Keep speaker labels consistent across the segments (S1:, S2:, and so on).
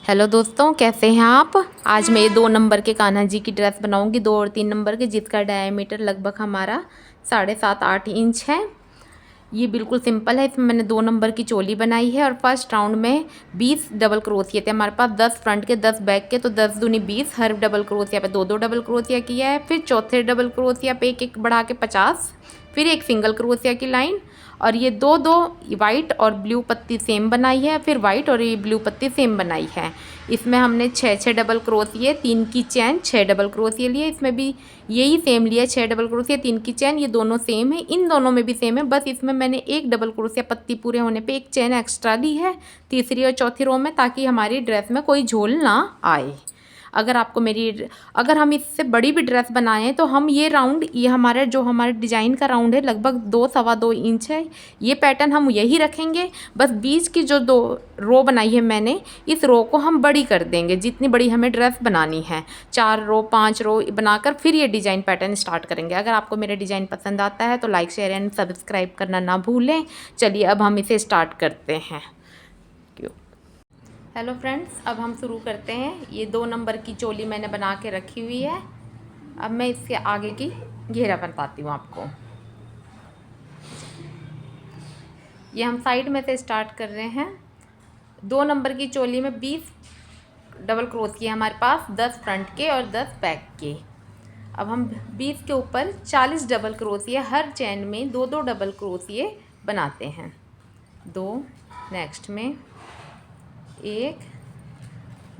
S1: Hello दोस्तों, कैसे हैं आप। आज मैं ये 2 नंबर के कान्हा जी की ड्रेस बनाऊंगी, 2 और 3 नंबर के, जिसका डायमीटर लगभग हमारा 7.5-8 इंच है। ये बिल्कुल सिंपल है। इसमें मैंने 2 नंबर की चोली बनाई है और फर्स्ट राउंड में 20 डबल क्रोशिया थे हमारे पास, 10 फ्रंट के 10 बैक के, तो 10 दूनी 20। हर डबल क्रोशिया पे 2-2 डबल क्रोशिया किया है। फिर चौथे डबल क्रोशिया पे एक एक बढ़ा के 50, फिर एक सिंगल क्रोशिया की लाइन, और ये 2-2 वाइट और ब्लू पत्ती सेम बनाई है, फिर वाइट और ये ब्लू पत्ती सेम बनाई है। इसमें हमने 6-6 डबल क्रोशिया, 3 की चैन, 6 डबल क्रोशिया लिए। इसमें भी यही सेम लिया, 6 डबल क्रोशिया, 3 की चैन, ये दोनों सेम है। इन दोनों में भी सेम है, बस इसमें मैंने एक डबल क्रोशिया पत्ती पूरे होने पे एक चैन एक्स्ट्रा ली है तीसरी और चौथी रो में, ताकि हमारी ड्रेस में कोई झोल ना आए। अगर हम इससे बड़ी भी ड्रेस बनाएं तो हम ये राउंड, ये हमारे डिज़ाइन का राउंड है, लगभग 2-2.25 इंच है। ये पैटर्न हम यही रखेंगे। बस बीच की जो 2 रो बनाई है मैंने, इस रो को हम बड़ी कर देंगे जितनी बड़ी हमें ड्रेस बनानी है। 4 रो 5 रो बनाकर फिर ये डिज़ाइन पैटर्न स्टार्ट करेंगे। अगर आपको मेरा डिज़ाइन पसंद आता है तो लाइक, शेयर एंड सब्सक्राइब करना ना भूलें। चलिए अब हम इसे स्टार्ट करते हैं। हेलो फ्रेंड्स, अब हम शुरू करते हैं। ये 2 नंबर की चोली मैंने बना के रखी हुई है। अब मैं इसके आगे की घेरा बताती हूँ आपको। ये हम साइड में से स्टार्ट कर रहे हैं। 2 नंबर की चोली में 20 डबल क्रोशिया हमारे पास, 10 फ्रंट के और 10 बैक के। अब हम 20 के ऊपर 40 डबल क्रोशिया, हर चैन में 2-2 डबल क्रोशिया बनाते हैं। 2, नेक्स्ट में 1,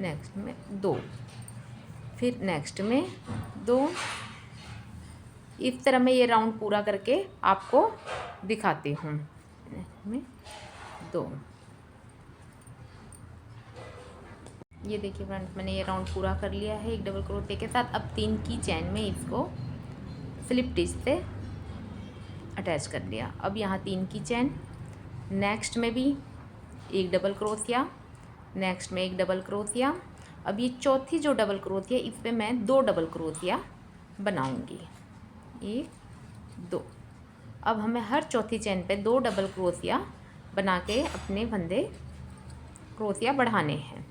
S1: नेक्स्ट में 2, फिर नेक्स्ट में 2। इस तरह मैं ये राउंड पूरा करके आपको दिखाती हूँ। नेक्स्ट में 2। ये देखिए फ्रेंड्स, मैंने ये राउंड पूरा कर लिया है एक डबल क्रोशिया के साथ। अब 3 की चैन में इसको स्लिप स्टिच से अटैच कर लिया। अब यहाँ 3 की चैन, नेक्स्ट में भी एक डबल क्रोशिया, नेक्स्ट में एक डबल क्रोशिया। अब ये चौथी जो डबल क्रोशिया, इस पर मैं 2 डबल क्रोशिया बनाऊंगी, 1 2। अब हमें हर चौथी चैन पे 2 डबल क्रोशिया बना के अपने फंदे क्रोशिया बढ़ाने हैं,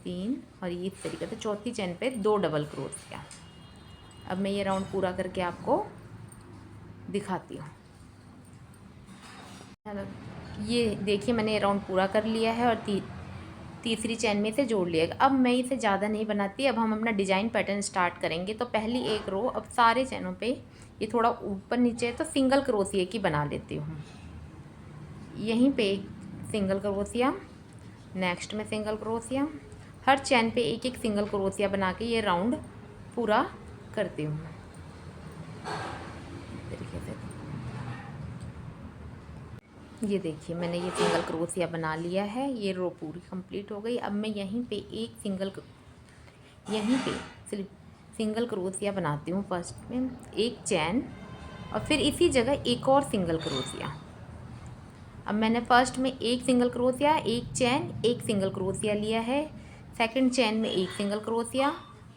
S1: 3। और ये इस तरीके से चौथी चैन पे 2 डबल क्रोशिया। अब मैं ये राउंड पूरा करके आपको दिखाती हूँ। ये देखिए, मैंने ये राउंड पूरा कर लिया है और तीसरी चैन में से जोड़ लिया। अब मैं इसे ज़्यादा नहीं बनाती। अब हम अपना डिज़ाइन पैटर्न स्टार्ट करेंगे। तो पहली एक रो, अब सारे चैनों पे ये थोड़ा ऊपर नीचे है तो सिंगल क्रोशिया की बना लेती हूँ। यहीं पे एक सिंगल क्रोशिया, नेक्स्ट में सिंगल क्रोशिया, हर चैन पे एक एक सिंगल क्रोशिया बना के ये राउंड पूरा करती हूँ। तरीके से ये देखिए, मैंने ये सिंगल क्रोशिया बना लिया है। ये रो पूरी कंप्लीट हो गई। अब मैं यहीं पे सिंगल क्रोशिया बनाती हूँ। फर्स्ट में एक चैन और फिर इसी जगह एक और सिंगल क्रोशिया। अब मैंने फर्स्ट में एक सिंगल क्रोशिया, एक चैन, एक सिंगल क्रोशिया लिया है। सेकंड चैन में एक सिंगल क्रोशिया,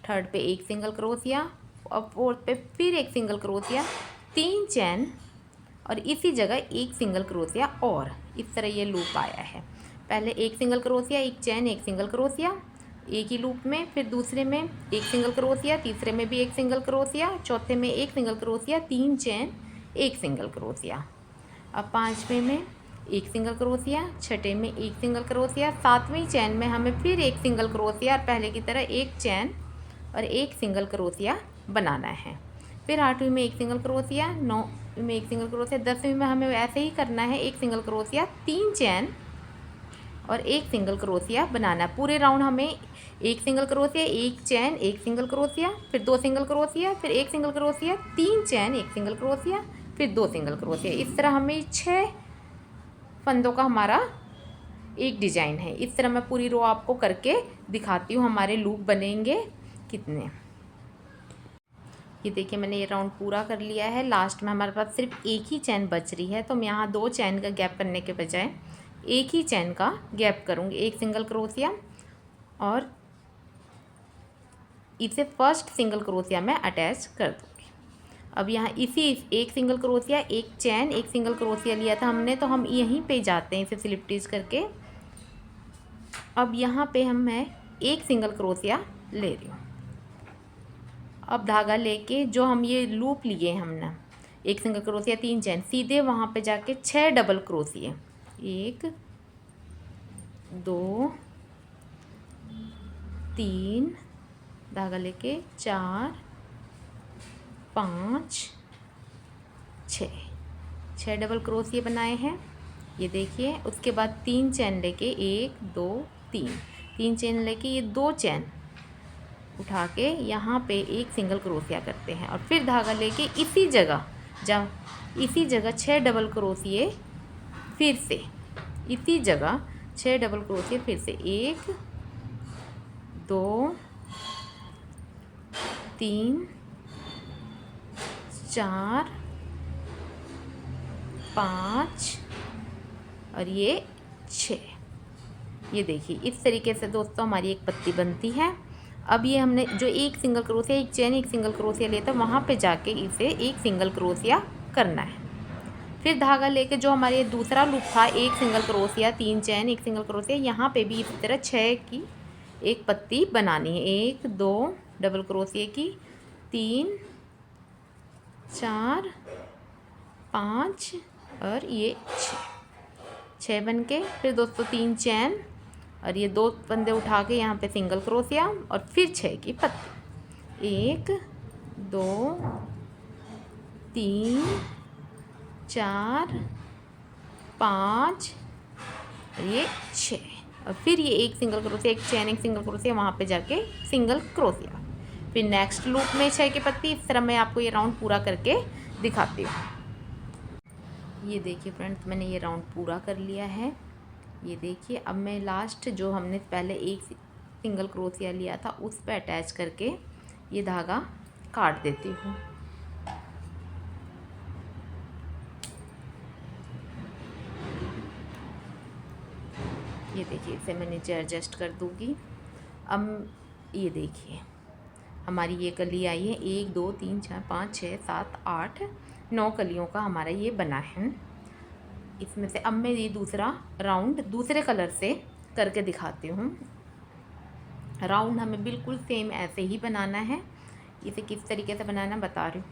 S1: थर्ड पे एक सिंगल क्रोशिया और फोर्थ पे फिर एक सिंगल क्रोशिया, 3 चैन और इसी जगह एक सिंगल क्रोशिया। और इस तरह ये लूप आया है। पहले एक सिंगल क्रोशिया, एक चैन, एक सिंगल क्रोशिया, एक ही लूप में। फिर दूसरे में एक सिंगल क्रोशिया, तीसरे में भी एक सिंगल क्रोशिया, चौथे में एक सिंगल क्रोशिया, 3 चैन, एक सिंगल क्रोशिया। अब 5वें में एक सिंगल क्रोशिया, छठे में एक सिंगल क्रोशिया, 7वें चैन में हमें फिर एक सिंगल क्रोशिया और पहले की तरह एक चैन और एक सिंगल क्रोशिया बनाना है। फिर 8वीं में एक सिंगल क्रोशिया, 9वीं में एक सिंगल क्रोशिया, 10वीं में हमें ऐसे ही करना है, एक सिंगल क्रोशिया, 3 चैन और एक सिंगल क्रोशिया बनाना है। पूरे राउंड हमें एक सिंगल क्रोशिया, एक चैन, एक सिंगल क्रोशिया, फिर 2 सिंगल क्रोशिया, फिर एक सिंगल क्रोशिया, 3 चैन, एक सिंगल क्रोशिया, फिर 2 सिंगल क्रोशिया। इस तरह हमें 6 फंदों का हमारा एक डिज़ाइन है। इस तरह मैं पूरी रो आपको करके दिखाती हूँ हमारे लूप बनेंगे कितने। ये देखिए, मैंने ये राउंड पूरा कर लिया है। लास्ट में हमारे पास सिर्फ एक ही चैन बच रही है, तो मैं यहाँ 2 चैन का गैप करने के बजाय एक ही चैन का गैप करूँगी, एक सिंगल क्रोशिया, और इसे फर्स्ट सिंगल क्रोशिया में अटैच कर दूँगी। अब यहाँ इसी एक सिंगल क्रोशिया, एक चैन, एक सिंगल क्रोशिया लिया था हमने, तो हम यहीं पे जाते हैं इसे स्लिप स्टिच करके। अब यहाँ पे मैं एक सिंगल क्रोशिया ले रही हूँ। अब धागा लेके जो हम ये लूप लिए हमने, एक सिंगल क्रोशिया 3 चैन, सीधे वहाँ पे जाके 6 डबल क्रोशिया, 1 2 3, धागा लेके 4 5 6 डबल क्रोशिया बनाए हैं, ये देखिए। उसके बाद 3 चैन लेके 1 2 3 चैन लेके ये 2 चैन उठा के यहाँ पे एक सिंगल क्रोशिया करते हैं, और फिर धागा लेके इसी जगह 6 डबल क्रोशिये, फिर से इसी जगह 6 डबल क्रोशिये, फिर से 1 2 3 4 5 और ये 6। ये देखिए इस तरीके से दोस्तों हमारी एक पत्ती बनती है। अब ये हमने जो एक सिंगल क्रोशिया, एक चैन एक सिंगल क्रोशिया लेता है, वहाँ पे जाके इसे एक सिंगल क्रोशिया करना है। फिर धागा लेके जो हमारे दूसरा लूप था, एक सिंगल क्रोशिया 3 चैन एक सिंगल क्रोशिया, यहाँ पे भी इसी तरह 6 की एक पत्ती बनानी है। 1 2 डबल क्रोशिया की, 3 4 5 और ये 6 बन के, फिर दोस्तों 3 चैन और ये 2 फंदे उठा के यहाँ पे सिंगल क्रोशिया, और फिर 6 की पत्ती, 1 2 3 4 5 और ये 6, और फिर ये एक सिंगल क्रोशिया, एक चैन एक सिंगल क्रोशिया, वहाँ पे जाके सिंगल क्रोशिया, फिर नेक्स्ट लूप में 6 की पत्ती। इस तरह मैं आपको ये राउंड पूरा करके दिखाती हूँ। ये देखिए फ्रेंड्स, मैंने ये राउंड पूरा कर लिया है। ये देखिए, अब मैं लास्ट जो हमने पहले एक सिंगल क्रोशिया लिया था उस पर अटैच करके ये धागा काट देती हूँ। ये देखिए, इसे मैं नीचे एडजस्ट कर दूँगी। अब ये देखिए हमारी ये कली आई है, 1 2 3 4 5 6 7 8 9 कलियों का हमारा ये बना है। इसमें से अब मैं ये दूसरा राउंड दूसरे कलर से करके दिखाती हूँ। राउंड हमें बिल्कुल सेम ऐसे ही बनाना है। इसे किस तरीके से बनाना बता रही हूँ।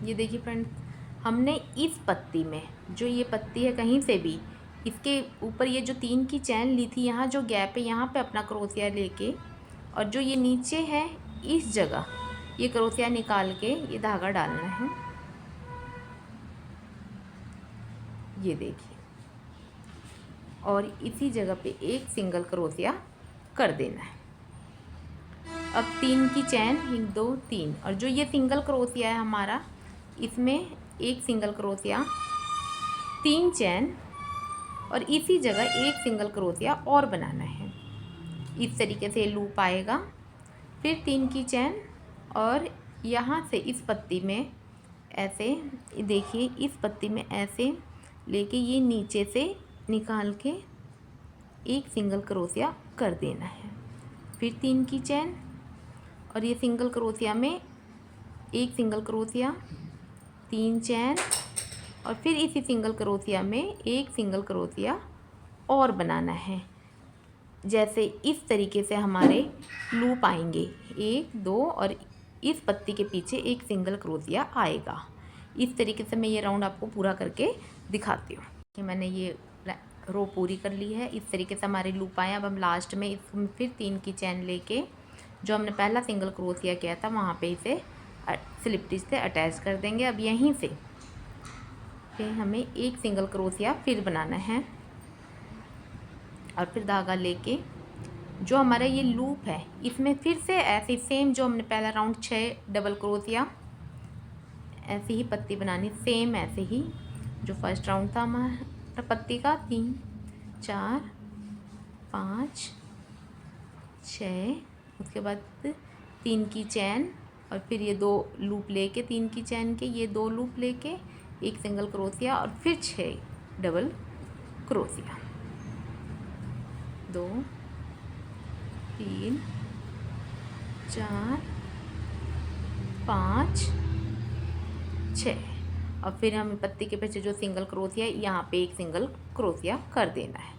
S1: ये देखिए फ्रेंड्स, हमने इस पत्ती में, जो ये पत्ती है कहीं से भी, इसके ऊपर ये जो 3 की चैन ली थी, यहाँ जो गैप है यहाँ पे अपना क्रोशिया लेके, और जो ये नीचे है इस जगह ये क्रोशिया निकाल के ये धागा डालना है। ये देखिए, और इसी जगह पे एक सिंगल क्रोशिया कर देना है। अब 3 की चैन 1 2 3, और जो ये सिंगल क्रोशिया है हमारा, इसमें एक सिंगल क्रोशिया 3 चैन और इसी जगह एक सिंगल क्रोशिया और बनाना है। इस तरीके से लूप आएगा। फिर 3 की चैन, और यहाँ से इस पत्ती में ऐसे देखिए, इस पत्ती में ऐसे लेके ये नीचे से निकाल के एक सिंगल क्रोशिया कर देना है। फिर 3 की चैन, और ये सिंगल क्रोशिया में एक सिंगल क्रोशिया 3 चैन, और फिर इसी सिंगल क्रोशिया में एक सिंगल क्रोशिया और बनाना है। जैसे इस तरीके से हमारे लूप आएंगे, 1 2, और इस पत्ती के पीछे एक सिंगल क्रोशिया आएगा। इस तरीके से मैं ये राउंड आपको पूरा करके दिखाती हूँ कि मैंने ये रो पूरी कर ली है। इस तरीके से हमारे लूप आए। अब हम लास्ट में इसमें फिर 3 की चैन लेके जो हमने पहला सिंगल क्रोशिया किया था वहाँ पे इसे स्लिप स्टिच से अटैच कर देंगे। अब यहीं से फिर हमें एक सिंगल क्रोशिया फिर बनाना है, और फिर धागा लेके जो हमारा ये लूप है इसमें फिर से ऐसे सेम जो हमने पहला राउंड 6 डबल क्रोशिया ऐसी ही पत्ती बनानी, सेम ऐसे ही जो फर्स्ट राउंड था हमारा पत्ती का, 3 4 5 6, उसके बाद 3 की चैन, और फिर ये 2 लूप लेके 3 की चैन के ये 2 लूप लेके एक सिंगल क्रोशिया, और फिर 6 डबल क्रोशिया, 2 3 4 5 6, अब फिर हमें पत्ती के पीछे जो सिंगल क्रोशिया है यहाँ पे एक सिंगल क्रोशिया कर देना है।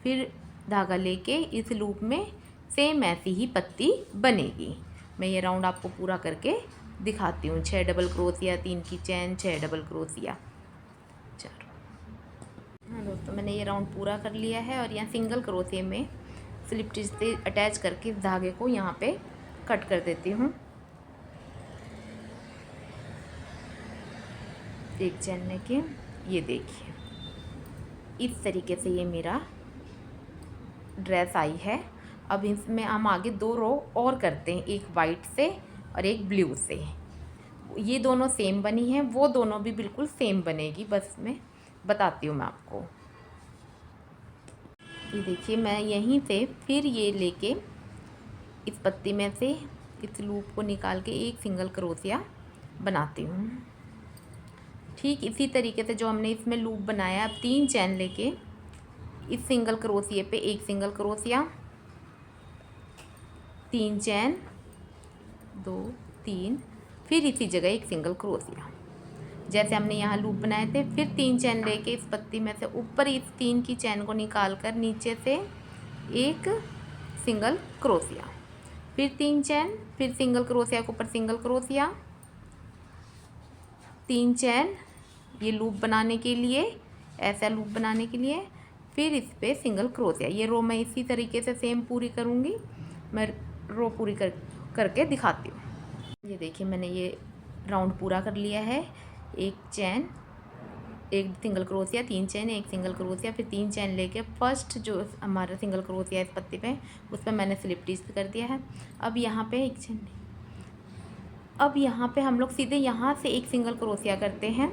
S1: फिर धागा लेके इस लूप में सेम ऐसी ही पत्ती बनेगी। मैं ये राउंड आपको पूरा करके दिखाती हूँ। 6 डबल क्रोशिया, 3 की चैन, 6 डबल क्रोशिया। चलो हाँ दोस्तों, मैंने ये राउंड पूरा कर लिया है और यहाँ सिंगल क्रोशिया में स्लिप स्टिच से अटैच करके इस धागे को यहाँ पे कट कर देती हूँ। एक चैन लेके ये देखिए इस तरीके से ये मेरा ड्रेस आई है। अब इसमें हम आगे 2 रो और करते हैं, एक वाइट से और एक ब्लू से। ये दोनों सेम बनी हैं, वो दोनों भी बिल्कुल सेम बनेगी। बस मैं बताती हूँ मैं आपको। ये देखिए मैं यहीं से फिर ये लेके इस पत्ती में से इस लूप को निकाल के एक सिंगल क्रोशिया बनाती हूँ। ठीक इसी तरीके से जो हमने इसमें लूप बनाया, अब 3 चैन लेके इस सिंगल क्रोशिया पे एक सिंगल क्रोशिया, 3 चैन, 2 3, फिर इसी जगह एक सिंगल क्रोशिया। जैसे हमने यहाँ लूप बनाए थे, फिर 3 चैन लेके इस पत्ती में से ऊपर इस 3 की चैन को निकाल कर नीचे से एक सिंगल क्रोशिया, फिर 3 चैन, फिर सिंगल क्रोशिया के ऊपर सिंगल क्रोशिया, 3 चैन ये लूप बनाने के लिए, ऐसा लूप बनाने के लिए, फिर इस पर सिंगल क्रोशिया। ये रो मैं इसी तरीके से सेम पूरी करूँगी। मैं रो पूरी करके दिखाती हूँ। ये देखिए मैंने ये राउंड पूरा कर लिया है। एक चैन, एक सिंगल क्रोशिया, 3 चैन, एक सिंगल क्रोशिया, फिर 3 चैन लेके फर्स्ट जो हमारा सिंगल क्रोशिया इस पत्ती पे उस पर मैंने स्लिप स्टिच कर दिया है। अब यहाँ पे एक चैन, अब यहाँ पे हम लोग सीधे यहाँ से एक सिंगल क्रोशिया करते हैं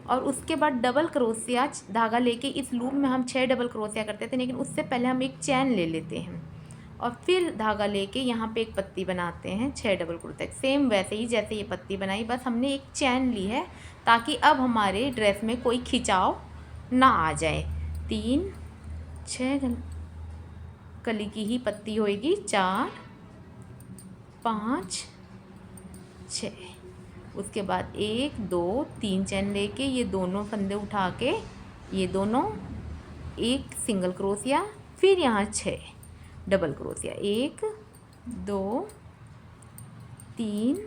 S1: और उसके बाद डबल क्रोशिया धागा लेके इस लूप में हम 6 डबल क्रोशिया करते थे, लेकिन उससे पहले हम एक चैन ले लेते हैं और फिर धागा लेके यहाँ पे एक पत्ती बनाते हैं 6 डबल क्रोशिया। सेम वैसे ही जैसे ये पत्ती बनाई, बस हमने एक चैन ली है ताकि अब हमारे ड्रेस में कोई खिंचाव ना आ जाए। 3 6 कली की ही पत्ती होएगी, 4 5 6। उसके बाद 1 2 3 चैन लेके ये दोनों फंदे उठा के ये दोनों एक सिंगल क्रोशिया, फिर यहाँ 6 डबल क्रोशिया, 1 2 3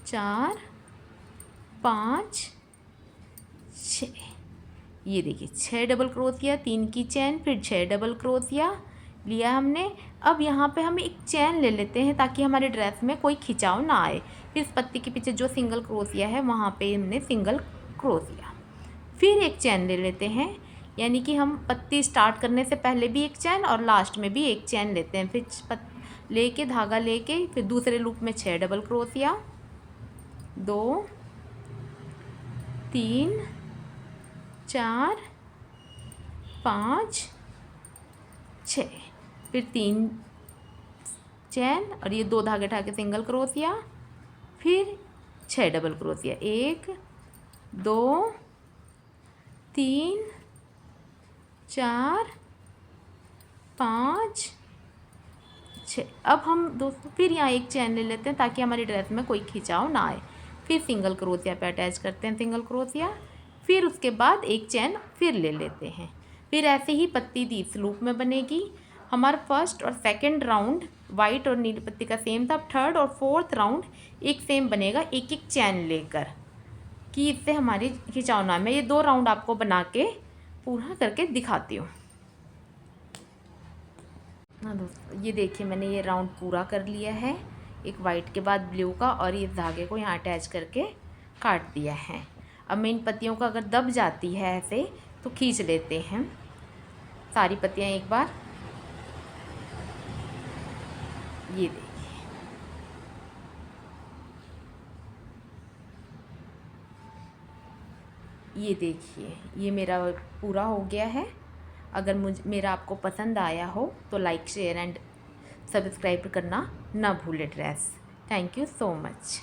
S1: 4 5 6। ये देखिए 6 डबल क्रोशिया, 3 की चैन, फिर 6 डबल क्रोशिया लिया हमने। अब यहाँ पे हम एक चैन ले लेते हैं ताकि हमारे ड्रेस में कोई खिंचाव ना आए। फिर इस पत्ती के पीछे जो सिंगल क्रोशिया है वहाँ पे हमने सिंगल क्रोशिया, फिर एक चैन ले लेते हैं। यानी कि हम पत्ती स्टार्ट करने से पहले भी एक चैन और लास्ट में भी एक चैन लेते हैं। फिर लेके धागा लेके फिर दूसरे लूप में 6 डबल क्रोशिया, 2 3 4 5 6, फिर 3 चैन और ये 2 धागे उठा के सिंगल क्रोशिया, फिर 6 डबल क्रोशिया, 1 2 3 4 5 6। अब हम दोस्तों फिर यहाँ एक चैन ले लेते हैं ताकि हमारी ड्रेस में कोई खिंचाव ना आए। फिर सिंगल क्रोशिया पे अटैच करते हैं सिंगल क्रोशिया, फिर उसके बाद एक चैन फिर ले लेते हैं। फिर ऐसे ही पत्ती इस लूप में बनेगी। हमारा फर्स्ट और सेकंड राउंड वाइट और नीली पत्ती का सेम था। थर्ड और फोर्थ राउंड एक सेम बनेगा, एक एक चैन लेकर, कि इससे हमारी खिंचाव ना। मैं ये 2 राउंड आपको बना के पूरा करके दिखाती हूँ। हाँ दोस्तों, ये देखिए मैंने ये राउंड पूरा कर लिया है, एक वाइट के बाद ब्लू का, और इस धागे को यहाँ अटैच करके काट दिया है। अब मैं इन पत्तियों को अगर दब जाती है ऐसे तो खींच लेते हैं सारी पत्तियाँ एक बार। ये देखिए ये देखिए ये मेरा पूरा हो गया है। अगर मेरा आपको पसंद आया हो तो लाइक शेयर एंड सब्सक्राइब करना ना भूलें dress. Thank you so much.